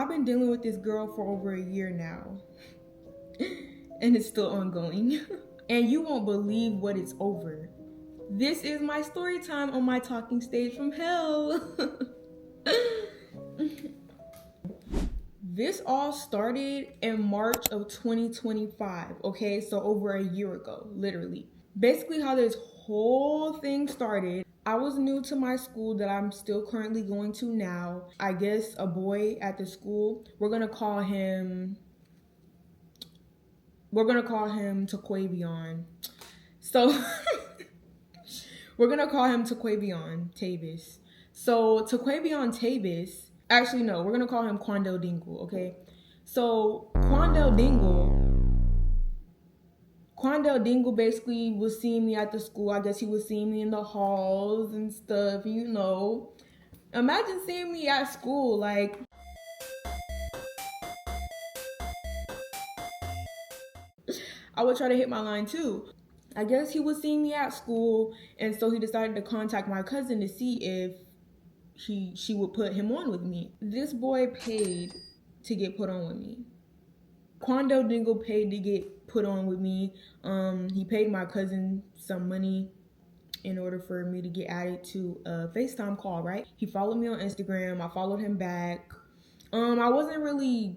I've been dealing with this girl for over a year now. And it's still ongoing. And you won't believe what it's over. This is my story time on my talking stage from hell. This all started in March of 2025, okay? So over a year ago, literally. Basically how this whole thing started, I was new to my school that I'm still currently going to now. I guess a boy at the school, we're gonna call him Taquavion. So we're gonna call him Taquavion Tavis. So Taquavion Tavis, actually no, we're gonna call him Quandale Dingle, okay? So Quandale Dingle basically was seeing me at the school. I guess he was seeing me in the halls and stuff, you know. Imagine seeing me at school, like, I would try to hit my line too. I guess he was seeing me at school, and so he decided to contact my cousin to see if she would put him on with me. This boy paid to get put on with me. Quandale Dingle paid to get put on with me. He paid my cousin some money in order for me to get added to a FaceTime call, right? He followed me on Instagram. I followed him back. I wasn't really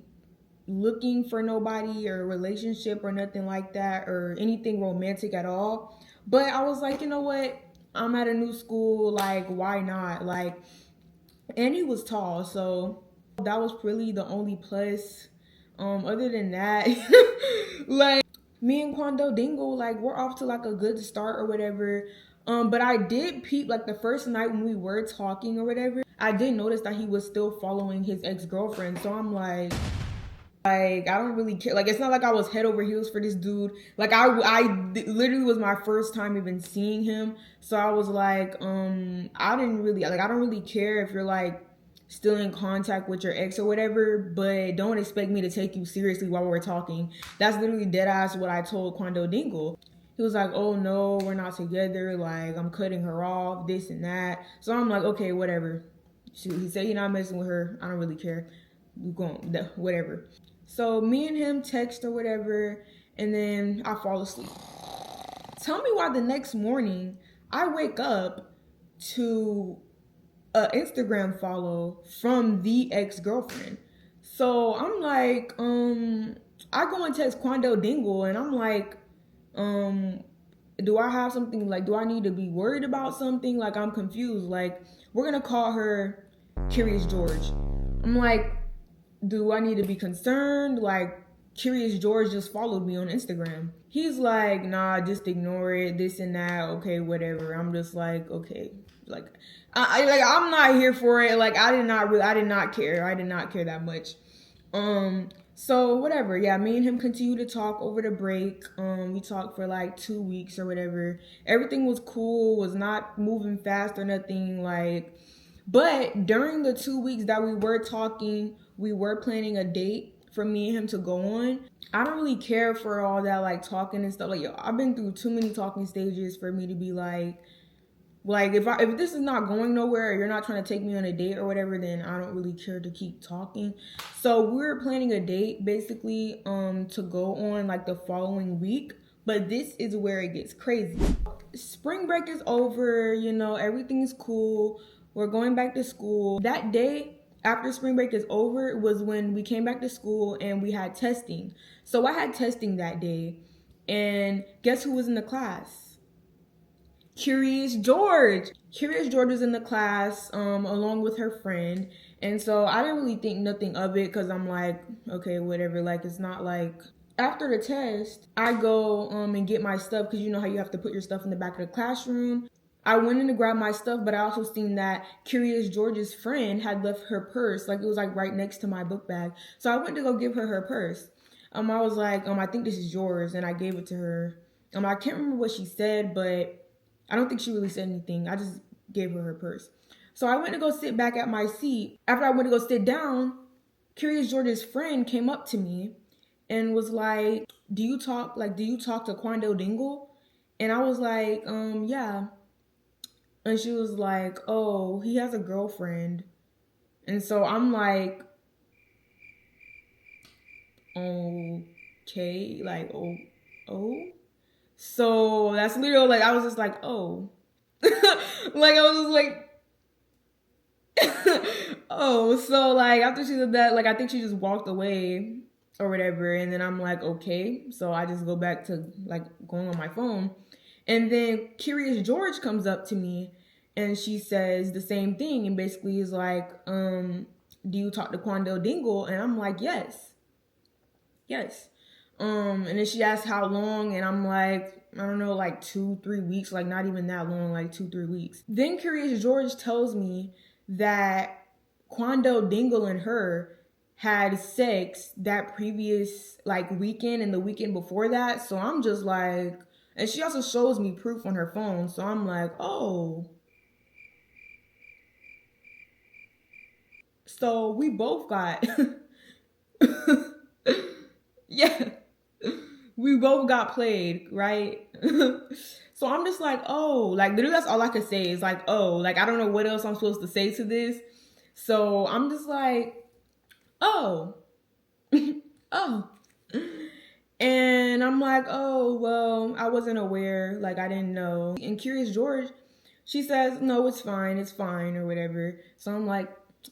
looking for nobody or a relationship or nothing like that or anything romantic at all. But I was like, you know what? I'm at a new school. Like, why not? Like, and he was tall, so that was really the only plus. Other than that, like, me and Quandale Dingle, like, we're off to like a good start or whatever. But I did peep, like, the first night when we were talking or whatever, I did notice that he was still following his ex-girlfriend. So I'm like, I don't really care. Like, it's not like I was head over heels for this dude. Like, I literally was my first time even seeing him. So I was like, I don't really care if you're like still in contact with your ex or whatever, but don't expect me to take you seriously while we're talking. That's literally dead ass what I told Quandale Dingle. He was like, oh no, we're not together. Like, I'm cutting her off, this and that. So I'm like, okay, whatever. Shoot, he said he's not messing with her. I don't really care. We going, whatever. So me and him text or whatever, and then I fall asleep. Tell me why the next morning I wake up to an Instagram follow from the ex-girlfriend. So I'm like, I go and text Quandale Dingle, and I'm like, do I have something, like, do I need to be worried about something? Like, I'm confused. Like, we're gonna call her Curious George. I'm like, do I need to be concerned? Like, Curious George just followed me on Instagram. He's like, nah, just ignore it, this and that, okay, whatever. I'm just like, okay. Like, I'm not here for it. Like, I did not care. I did not care that much. So whatever. Yeah, me and him continued to talk over the break. We talked for like 2 weeks or whatever. Everything was cool, was not moving fast or nothing, like, but during the 2 weeks that we were talking, we were planning a date for me and him to go on. I don't really care for all that, like, talking and stuff. Like, yo, I've been through too many talking stages for me to be like if this is not going nowhere or you're not trying to take me on a date or whatever, then I don't really care to keep talking. So we were planning a date basically to go on like the following week. But this is where it gets crazy. Spring break is over, you know, everything's cool. We're going back to school. That day after spring break is over was when we came back to school and we had testing. So I had testing that day. And guess who was in the class? Curious George. Curious George was in the class along with her friend. And so I didn't really think nothing of it because I'm like, okay, whatever. Like, it's not like... After the test, I go and get my stuff because you know how you have to put your stuff in the back of the classroom. I went in to grab my stuff, but I also seen that Curious George's friend had left her purse. Like, it was like right next to my book bag. So I went to go give her her purse. I was like, I think this is yours. And I gave it to her. I can't remember what she said, but I don't think she really said anything. I just gave her her purse. So I went to go sit back at my seat. After I went to go sit down, Curious George's friend came up to me and was like, do you talk to Quandale Dingle? And I was like, yeah. And she was like, oh, he has a girlfriend. And so I'm like, okay, like, oh. So that's literally like, I was just like, oh. Like, I was just like, oh. So like, after she did that, like, I think she just walked away or whatever. And then I'm like, okay. So I just go back to like going on my phone. And then Curious George comes up to me and she says the same thing and basically is like, do you talk to Quandale Dingle? And I'm like, yes. And then she asked how long, and I'm like, I don't know, like 2-3 weeks, like not even that long, like 2-3 weeks. Then Curious George tells me that Quandale Dingle and her had sex that previous like weekend and the weekend before that. So I'm just like, and she also shows me proof on her phone. So I'm like, oh. So we both got, yeah, we both got played, right? So I'm just like, oh, like literally that's all I could say is like, oh, like I don't know what else I'm supposed to say to this. So I'm just like, oh, oh. And I'm like, oh, well, I wasn't aware, like I didn't know. And Curious George, she says, no, it's fine, or whatever. So I'm like,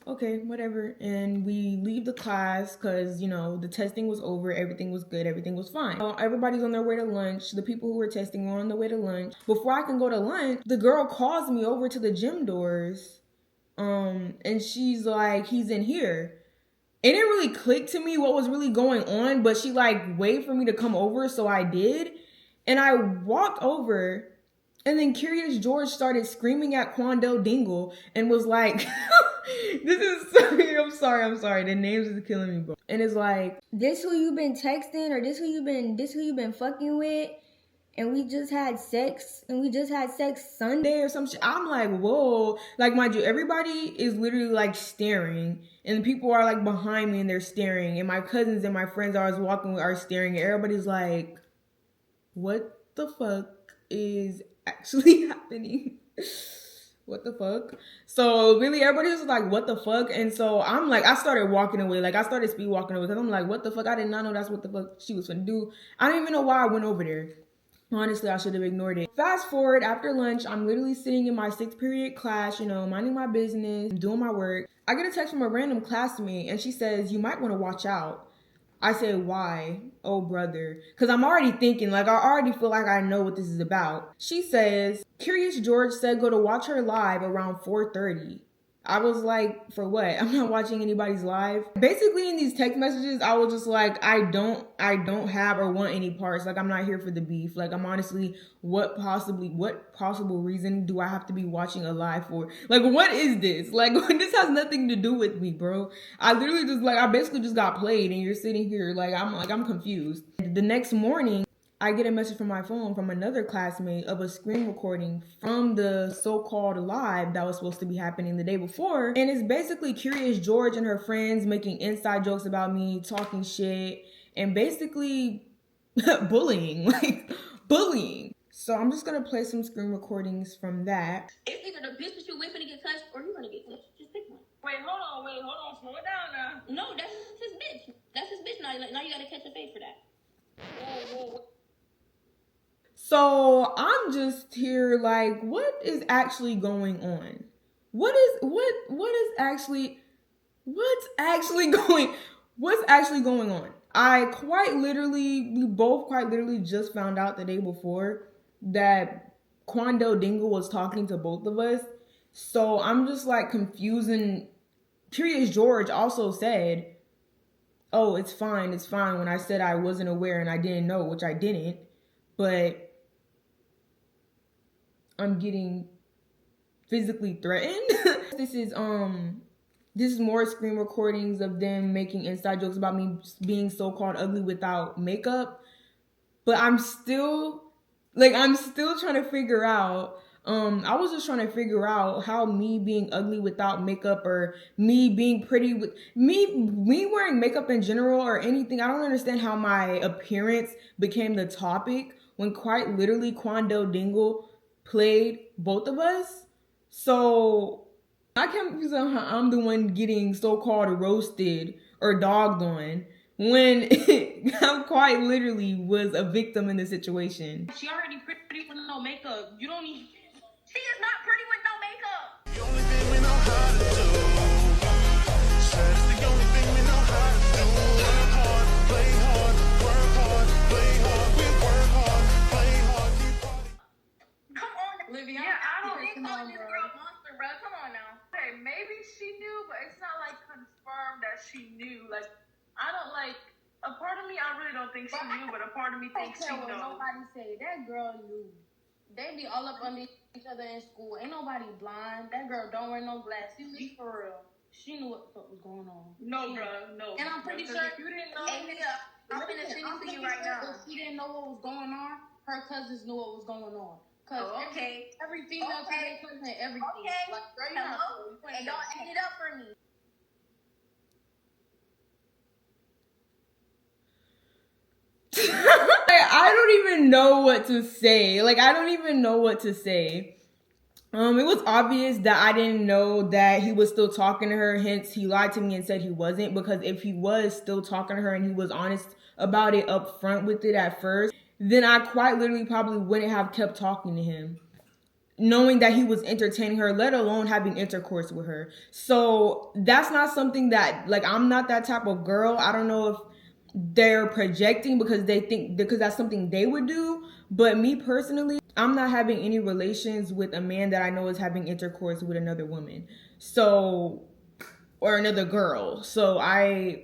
okay, whatever. And we leave the class because, you know, the testing was over, everything was good, everything was fine. Everybody's on their way to lunch. The people who were testing were on the way to lunch. Before I can go to lunch, the girl calls me over to the gym doors. And she's like, he's in here. It didn't really click to me what was really going on, but she like waited for me to come over, so I did. And I walked over, and then Curious George started screaming at Quandale Dingle and was like, this is I'm sorry. The names is killing me, bro. And it's like, this who you been texting, or this who you been fucking with, and we just had sex Sunday or some shit. I'm like, whoa. Like, mind you, everybody is literally like staring, and the people are like behind me and they're staring, and my cousins and my friends I was walking with are staring, and everybody's like, what the fuck is actually happening? What the fuck? So really everybody was like, what the fuck? And so I'm like, I started walking away. Like I started speed walking away because I'm like, what the fuck? I did not know that's what the fuck she was gonna do. I don't even know why I went over there. Honestly, I should have ignored it. Fast forward, after lunch, I'm literally sitting in my 6th period class, you know, minding my business, doing my work. I get a text from a random classmate and she says, you might want to watch out. I said, why? Oh, brother. Because I'm already thinking, like, I already feel like I know what this is about. She says, Curious George said go to watch her live around 4:30. I was like, for what? I'm not watching anybody's live. Basically, in these text messages, I was just like, I don't have or want any parts. Like, I'm not here for the beef. Like, I'm honestly, what possible reason do I have to be watching a live for? Like, what is this? Like, this has nothing to do with me, bro. I literally just, like, I basically just got played and you're sitting here, I'm confused. The next morning, I get a message from my phone from another classmate of a screen recording from the so-called live that was supposed to be happening the day before. And it's basically Curious George and her friends making inside jokes about me, talking shit, and basically bullying, like bullying. So I'm just gonna play some screen recordings from that. It's either the bitch that you with finna get touched or you gonna get touched. Just pick one. Wait, hold on. Slow it down now. No, that's his bitch. That's his bitch now. Now you gotta catch a fade for that. Whoa. So I'm just here like, what is actually going on? What's actually going on? We both quite literally just found out the day before that Quandale Dingle was talking to both of us. So I'm just like confusing. Curious George also said, oh, it's fine when I said I wasn't aware and I didn't know, which I didn't. But I'm getting physically threatened. This is more screen recordings of them making inside jokes about me being so-called ugly without makeup. But I'm still trying to figure out, I was just trying to figure out how me being ugly without makeup or me being pretty with me wearing makeup in general or anything. I don't understand how my appearance became the topic when quite literally Quandale Dingle played both of us. So I can't confuse how I'm the one getting so-called roasted or dogged on when I quite literally was a victim in the situation. She already pretty with no makeup. You don't need. She is not pretty with no makeup. The only thing we know how to do. That's the only thing we know how to do. Work hard, play hard, work hard, play hard. We work hard, play hard, keep partying. Come on, Olivia, Yeah, I don't you come calling on, this bro. girl monster, bro. Come on now. Okay, maybe she knew, but it's not like confirmed that she knew. Like, I don't like. A part of me, I really don't think she knew, but a part of me thinks she What knows. nobody say. That girl knew. They be all up under each other in school. Ain't nobody blind. That girl don't wear no glasses. Be for real. She knew what the fuck was going on. No, She bro, no. And I'm pretty Because sure if you didn't know. Hey, Mia, I'm finna send it to you right now. If she didn't know what was going on, her cousins knew what was going on. Cause Oh, okay. every female Okay. cousin and everything. Okay. Like, girl, you not Hello? you ain't And y'all got- end it up for me. I don't even know what to say. Like, I don't even know what to say. It was obvious that I didn't know that he was still talking to her. Hence, he lied to me and said he wasn't. Because if he was still talking to her and he was honest about it up front with it at first, then I quite literally probably wouldn't have kept talking to him, knowing that he was entertaining her, let alone having intercourse with her. So that's not something that, like, I'm not that type of girl. I don't know if they're projecting because they think, because that's something they would do. But me personally, I'm not having any relations with a man that I know is having intercourse with another woman. So, or another girl. So I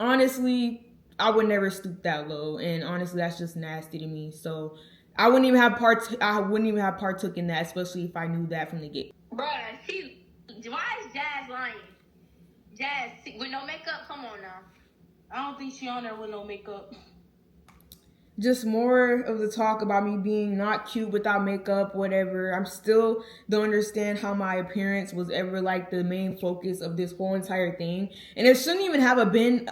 would never stoop that low. And honestly, that's just nasty to me. So I wouldn't even have partook in that, especially if I knew that from the get. Bruh, why is Jazz lying? Jazz, with no makeup? Come on now. I don't think she on there with no makeup. Just more of the talk about me being not cute without makeup, whatever. I'm still don't understand how my appearance was ever like the main focus of this whole entire thing. And it shouldn't even have been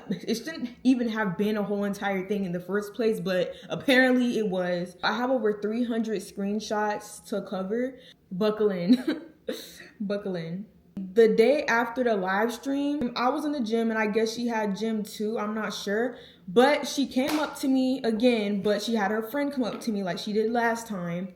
a whole entire thing in the first place, but apparently it was. I have over 300 screenshots to cover. Buckle in. Buckle in. The day after the live stream, I was in the gym and I guess she had gym too. I'm not sure. But she came up to me again, but she had her friend come up to me like she did last time.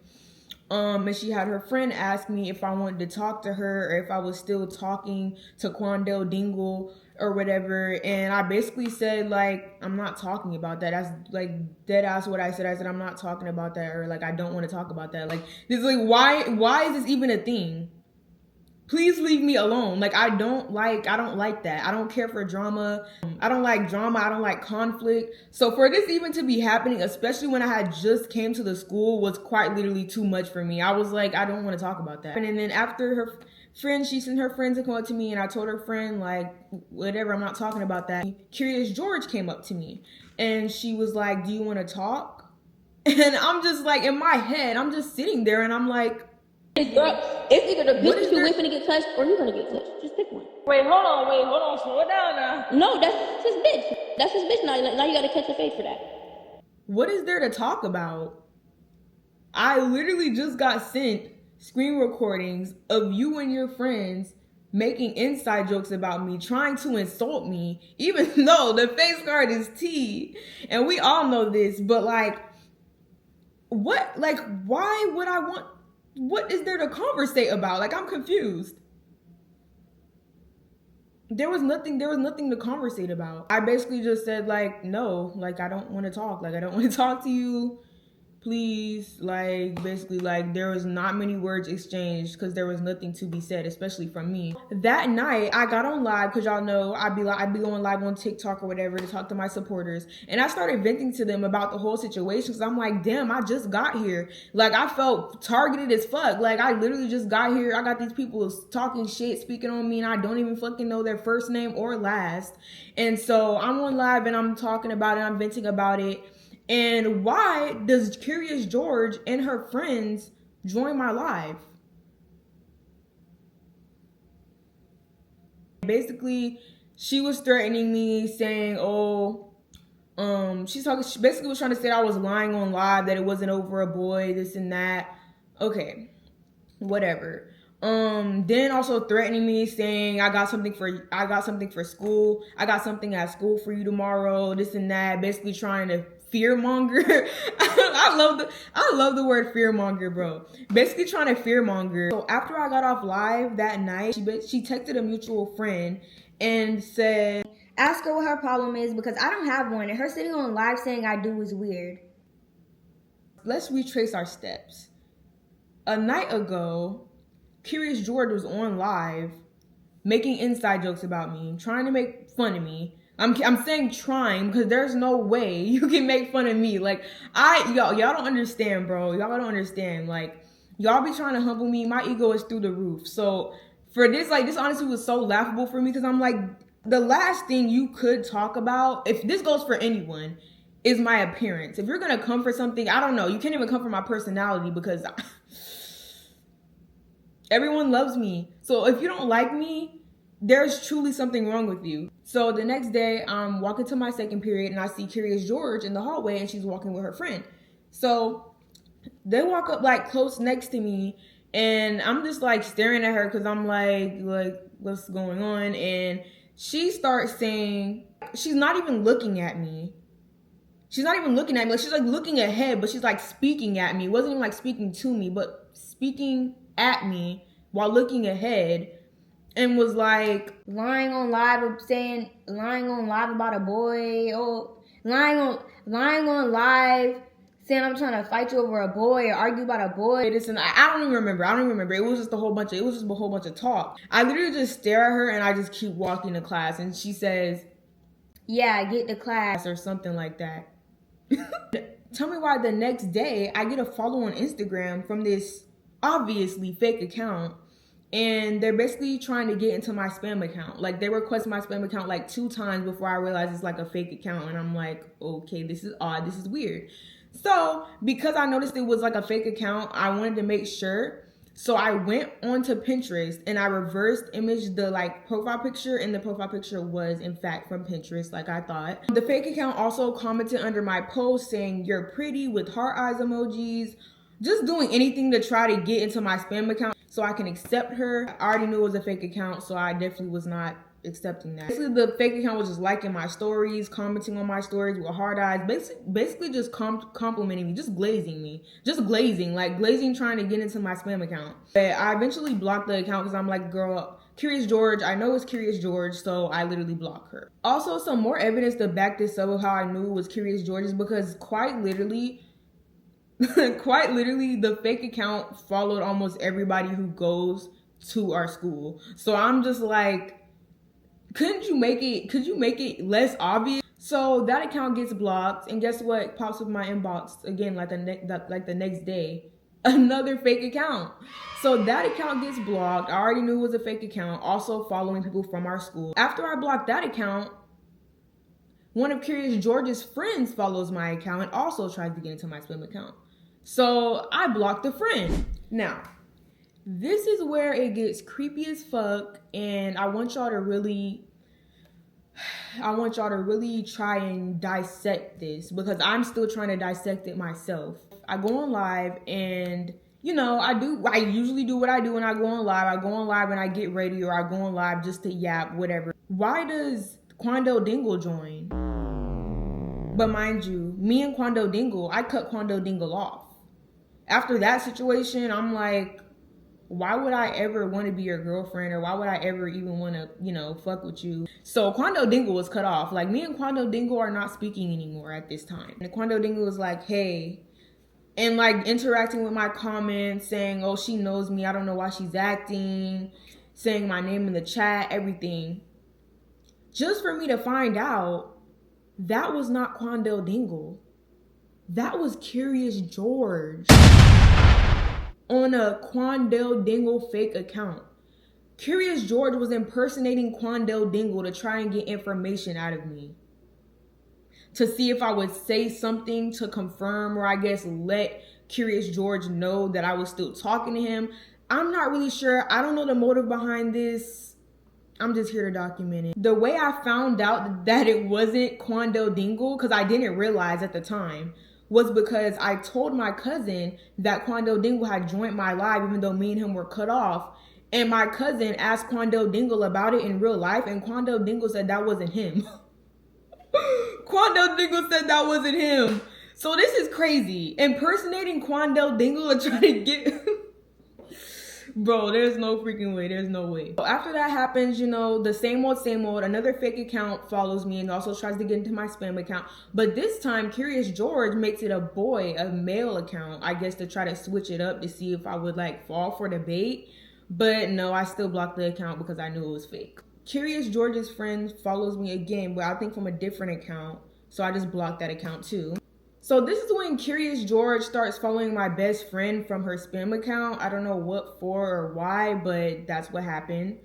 And she had her friend ask me if I wanted to talk to her or if I was still talking to Quandale Dingle or whatever. And I basically said, like, I'm not talking about that. That's like dead ass what I said. I said, I'm not talking about that, or like, I don't want to talk about that. Like, this is like, why is this even a thing? Please leave me alone. Like, I don't like that. I don't care for drama. I don't like drama. I don't like conflict. So for this even to be happening, especially when I had just came to the school, was quite literally too much for me. I was like, I don't want to talk about that. And then after her friend, she sent her friends to come up to me, and I told her friend, like, whatever, I'm not talking about that. Curious George came up to me, and she was like, do you want to talk? And I'm just like, in my head, I'm just sitting there, and I'm like, Girl, it's either the What bitch is that you there- with finna get touched or you gonna get touched. Just pick one. Wait, hold on. Slow it down now. No, that's his bitch. That's his bitch. Now you gotta catch a fade for that. what is there to talk about? I literally just got sent screen recordings of you and your friends making inside jokes about me, trying to insult me, even though the face card is T. And we all know this, but like, what? Like, why would I want? What is there to conversate about? Like, I'm confused. There was nothing to conversate about. I basically just said, like, no, like, I don't want to talk. Like, I don't want to talk to you. Please, like, basically, like, there was not many words exchanged because there was nothing to be said, especially from me. That night, I got on live because y'all know I'd be going live on TikTok or whatever to talk to my supporters. And I started venting to them about the whole situation because I'm like, damn, I just got here. Like, I felt targeted as fuck. Like, I literally just got here. I got these people talking shit, speaking on me, and I don't even fucking know their first name or last. And so I'm on live and I'm talking about it. I'm venting about it. And why does Curious George and her friends join my live? Basically, she was threatening me, saying, she basically was trying to say I was lying on live, that it wasn't over a boy, this and that. Okay, whatever. Then also threatening me, saying I got something for school. I got something at school for you tomorrow, this and that, basically trying to fearmonger. I love the word fearmonger, bro. Basically trying to fearmonger. So after I got off live that night, she texted a mutual friend and said, ask her what her problem is because I don't have one, and her sitting on live saying I do is weird. Let's retrace our steps. A night ago, Curious George was on live making inside jokes about me, trying to make fun of me. I'm saying trying because there's no way you can make fun of me. Like, y'all don't understand, bro. Y'all don't understand. Like, y'all be trying to humble me. My ego is through the roof. So for this, like, this honestly was so laughable for me because I'm like, the last thing you could talk about, if this goes for anyone, is my appearance. If you're gonna come for something, I don't know. You can't even come for my personality because everyone loves me. So if you don't like me, there's truly something wrong with you. So the next day, I'm walking to my second period and I see Curious George in the hallway and she's walking with her friend. So they walk up like close next to me and I'm just like staring at her because I'm like, what's going on? And she starts saying, she's not even looking at me. She's not even looking at me. Like, she's like looking ahead, but she's like speaking at me. It wasn't even like speaking to me, but speaking at me while looking ahead, and was like lying on live about a boy, or lying on live saying I'm trying to fight you over a boy or argue about a boy. This and I don't even remember. It was just a whole bunch of talk. I literally just stare at her and I just keep walking to class, and she says, "Yeah, get to class," or something like that. Tell me why the next day I get a follow on Instagram from this obviously fake account, and they're basically trying to get into my spam account. Like, they request my spam account like 2 times before I realize it's like a fake account, and I'm like, okay, this is odd, this is weird. So because I noticed it was like a fake account, I wanted to make sure. So I went onto Pinterest and I reversed imaged the like profile picture, and the profile picture was in fact from Pinterest, like I thought. The fake account also commented under my post saying, "You're pretty," with heart eyes emojis, just doing anything to try to get into my spam account so I can accept her. I already knew it was a fake account, so I definitely was not accepting that. Basically, the fake account was just liking my stories, commenting on my stories with hard eyes, basically just complimenting me, just glazing, trying to get into my spam account. But I eventually blocked the account because I'm like, girl, Curious George, I know it's Curious George, so I literally blocked her. Also, some more evidence to back this up of how I knew it was Curious George is because quite literally, the fake account followed almost everybody who goes to our school. So I'm just like, could you make it less obvious? So that account gets blocked, and guess what pops up in my inbox again, like the next day, another fake account. So that account gets blocked. I already knew it was a fake account, also following people from our school. After I blocked that account, one of Curious George's friends follows my account and also tries to get into my spam account. So I blocked the friend. Now, this is where it gets creepy as fuck, and I want y'all to really try and dissect this because I'm still trying to dissect it myself. I go on live and, you know, I usually do what I do when I go on live. I go on live and I get ready, or I go on live just to yap, whatever. Why does Quando Dingle join? But mind you, me and Quando Dingle, I cut Quando Dingle off. After that situation, I'm like, why would I ever want to be your girlfriend, or why would I ever even want to, you know, fuck with you? So Quando Dingle was cut off. Like, me and Quando Dingle are not speaking anymore at this time. And Quando Dingle was like, hey, and like interacting with my comments, saying, oh, she knows me, I don't know why she's acting, saying my name in the chat, everything. Just for me to find out that was not Quando Dingle. That was Curious George on a Quando Dingle fake account. Curious George was impersonating Quando Dingle to try and get information out of me, to see if I would say something to confirm, or I guess let Curious George know that I was still talking to him. I'm not really sure. I don't know the motive behind this. I'm just here to document it. The way I found out that it wasn't Quando Dingle, because I didn't realize at the time, was because I told my cousin that Quandale Dingle had joined my live even though me and him were cut off. And my cousin asked Quandale Dingle about it in real life, and Quandale Dingle said that wasn't him. Quandale Dingle said that wasn't him. So this is crazy. Impersonating Quandale Dingle and trying to get... Bro, there's no freaking way. There's no way. So after that happens, you know, the same old, another fake account follows me and also tries to get into my spam account. But this time, Curious George makes it a male account, I guess, to try to switch it up to see if I would like fall for the bait. But no, I still blocked the account because I knew it was fake. Curious George's friend follows me again, but I think from a different account. So I just blocked that account too. So this is when Curious George starts following my best friend from her spam account. I don't know what for or why, but that's what happened.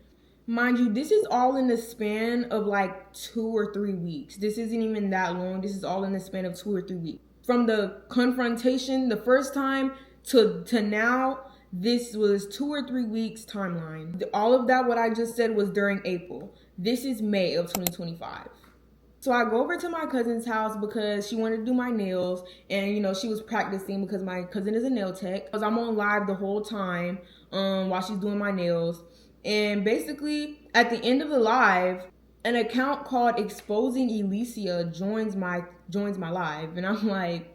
Mind you, this is all in the span of like 2 or 3 weeks. This isn't even that long. This is all in the span of 2 or 3 weeks. From the confrontation the first time to now, this was 2 or 3 weeks timeline. All of that, what I just said, was during April. This is May of 2025. So I go over to my cousin's house because she wanted to do my nails, and you know, she was practicing because my cousin is a nail tech. Because I'm on live the whole time while she's doing my nails. And basically at the end of the live, an account called Exposing Elysia joins my live, and I'm like,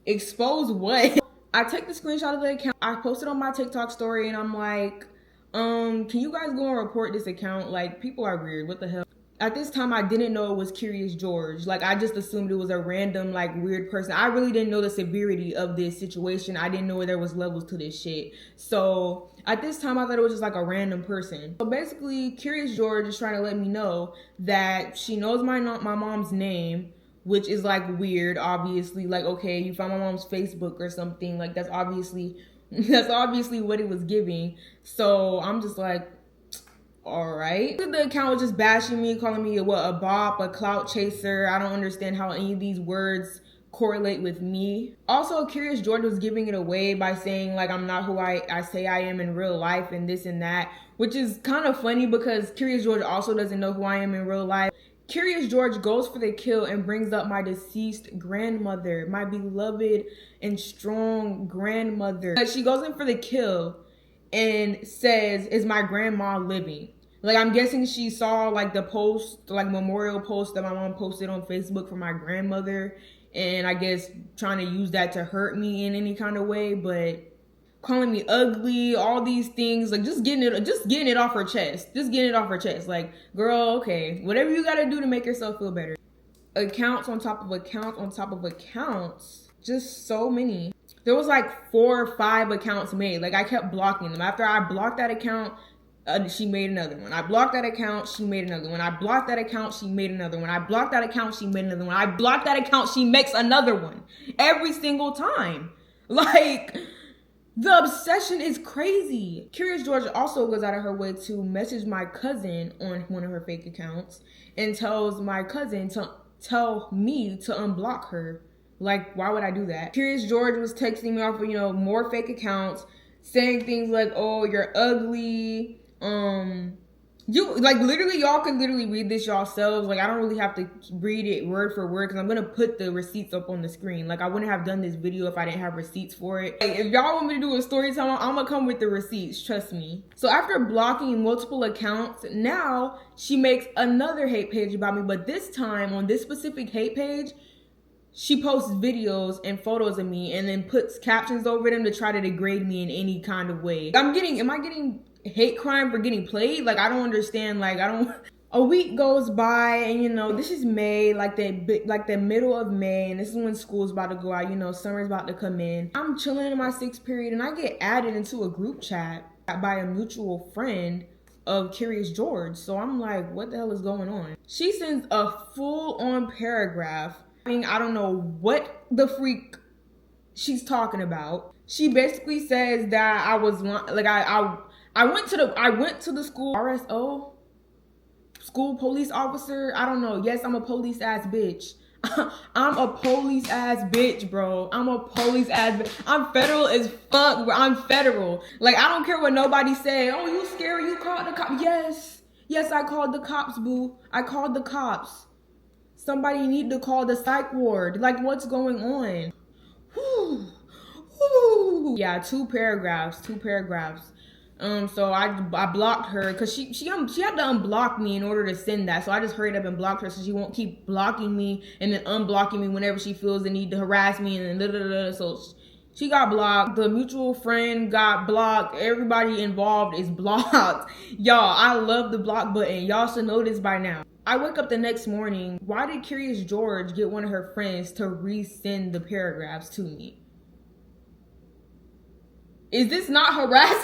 expose what? I take the screenshot of the account, I post it on my TikTok story, and I'm like, can you guys go and report this account? Like, people are weird, what the hell? At this time, I didn't know it was Curious George. Like, I just assumed it was a random, like, weird person. I really didn't know the severity of this situation. I didn't know there was levels to this shit. So, at this time, I thought it was just, like, a random person. So, basically, Curious George is trying to let me know that she knows my mom's name, which is, like, weird, obviously. Like, okay, you found my mom's Facebook or something. Like, that's obviously what it was giving. So, I'm just like, all right. The account was just bashing me, calling me a bop, a clout chaser. I don't understand how any of these words correlate with me. Also, Curious George was giving it away by saying like I'm not who I say I am in real life and this and that, which is kind of funny because Curious George also doesn't know who I am in real life. Curious George goes for the kill and brings up my deceased grandmother, my beloved and strong grandmother. She goes in for the kill and says, "Is my grandma living?" Like, I'm guessing she saw, like, the post, like, memorial post that my mom posted on Facebook for my grandmother. And I guess trying to use that to hurt me in any kind of way. But calling me ugly, all these things. Like, just getting it off her chest. Just getting it off her chest. Like, girl, okay. Whatever you gotta do to make yourself feel better. Accounts on top of accounts on top of accounts. Just so many. There was, like, 4 or 5 accounts made. Like, I kept blocking them. After I blocked that account, she made another one. I blocked that account, she made another one. I blocked that account, she made another one. I blocked that account, she made another one. I blocked that account, she makes another one. Every single time. Like, the obsession is crazy. Curious George also goes out of her way to message my cousin on one of her fake accounts and tells my cousin to tell me to unblock her. Like, why would I do that? Curious George was texting me off of, you know, more fake accounts, saying things like, oh, you're ugly. You like literally, y'all can literally read this yourselves. Like, I don't really have to read it word for word because I'm gonna put the receipts up on the screen. Like, I wouldn't have done this video if I didn't have receipts for it. Like, if y'all want me to do a story time, I'm gonna come with the receipts, trust me. So after blocking multiple accounts, now she makes another hate page about me, but this time on this specific hate page, she posts videos and photos of me and then puts captions over them to try to degrade me in any kind of way. Am I getting hate crime for getting played? Like, I don't understand. Like, a week goes by and, you know, this is May, like the middle of May, and this is when school's about to go out, you know, summer's about to come in. I'm chilling in my 6th period and I get added into a group chat by a mutual friend of Curious George. So I'm like, what the hell is going on? She sends a full-on paragraph. I mean, I don't know what the freak she's talking about. She basically says that I was like, I went to the school RSO, school police officer. I don't know. Yes, I'm a police ass bitch. I'm a police ass bitch, bro. I'm a police ass bitch. I'm federal as fuck, bro. I'm federal. Like, I don't care what nobody say. Oh, you scary? You called the cops? Yes, I called the cops, boo. I called the cops. Somebody need to call the psych ward. Like, what's going on? Whew. Whew. Yeah, two paragraphs. So I blocked her because she had to unblock me in order to send that. So I just hurried up and blocked her so she won't keep blocking me and then unblocking me whenever she feels the need to harass me and then So she got blocked. The mutual friend got blocked. Everybody involved is blocked. Y'all, I love the block button. Y'all should know this by now. I wake up the next morning. Why did Curious George get one of her friends to resend the paragraphs to me? Is this not harassment?